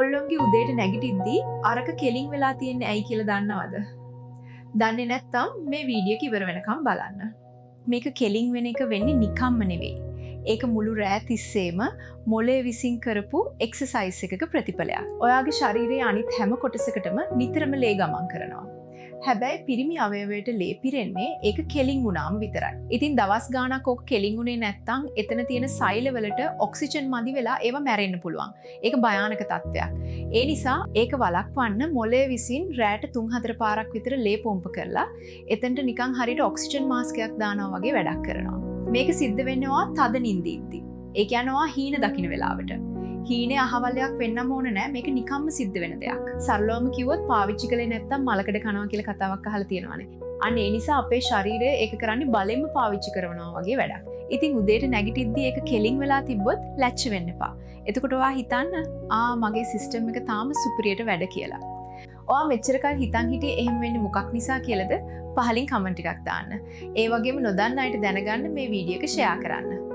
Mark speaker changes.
Speaker 1: ඔයගොල්ලොන්ගේ උදේට නැගිටිද්දී අරක කෙලින් වෙලා තියෙන්නේ ඇයි කියලා දන්නවද? දන්නේ නැත්නම් මේ වීඩියෝ එක ඉවර වෙනකම් බලන්න. මේක කෙලින් වෙන එක වෙන්නේ නිකම්ම නෙවෙයි. ඒක මුළු රෑ තිස්සේම මොළය විසින් කරපු එක්සර්සයිස් එකක ප්‍රතිඵලයක්. ඔයාගේ ශරීරයේ අනිත් හැම කොටසකටම නිතරම ලේ ගමන් කරනවා. හැබැයි පිරිමි අවයවයට ලේ පිරෙන්නේ ඒක කෙලින් වුණාම විතරයි. ඉතින් දවස් ගාණක් ඔක කෙලින් වුණේ නැත්නම් එතන තියෙන සෛලවලට ඔක්සිජන් මදි වෙලා ඒවා මැරෙන්න පුළුවන්. ඒක භයානක තත්ත්වයක්. ඒ නිසා ඒක වළක්වන්න මොළය විසින් රෑට 3-4 පාරක් විතර ලේ පොම්ප කරලා එතනට නිකන් හරියට ඔක්සිජන් මාස්ක් එකක් දානවා වගේ වැඩක් කරනවා. මේක සිද්ධ වෙනවා තද නිින්දීද්දි. ඒ කියන්නේ හීන දකින්න වෙලාවට. හීනේ අහවලයක් වෙන්නම ඕන නෑ, මේක නිකම්ම සිද්ධ වෙන දෙයක්. සරලවම කිව්වොත් පාවිච්චි කළේ නැත්තම් මලකඩ කනවා කියලා කතාවක් අහලා තියෙනවානේ. අන්න ඒ නිසා අපේ ශරීරය ඒක කරන්නේ බලෙන්ම පාවිච්චි කරනවා වගේ වැඩක්. ඉතින් උදේට නැගිටිද්දී ඒක කෙලින් වෙලා තිබ්බොත් ලැජ්ජ වෙන්න එපා. එතකොට ඔයා හිතන්න මගේ සිස්ටම් එක තාම සුපිරියට වැඩ කියලා. ඔයා මෙච්චර කල් හිතන් හිටියේ එහෙම වෙන්නේ මොකක් නිසා කියලාද? පහලින් කමෙන්ට් එකක් දාන්න. ඒ වගේම නොදන්න අයට දැනගන්න මේ වීඩියෝ එක ෂෙයා කරන්න.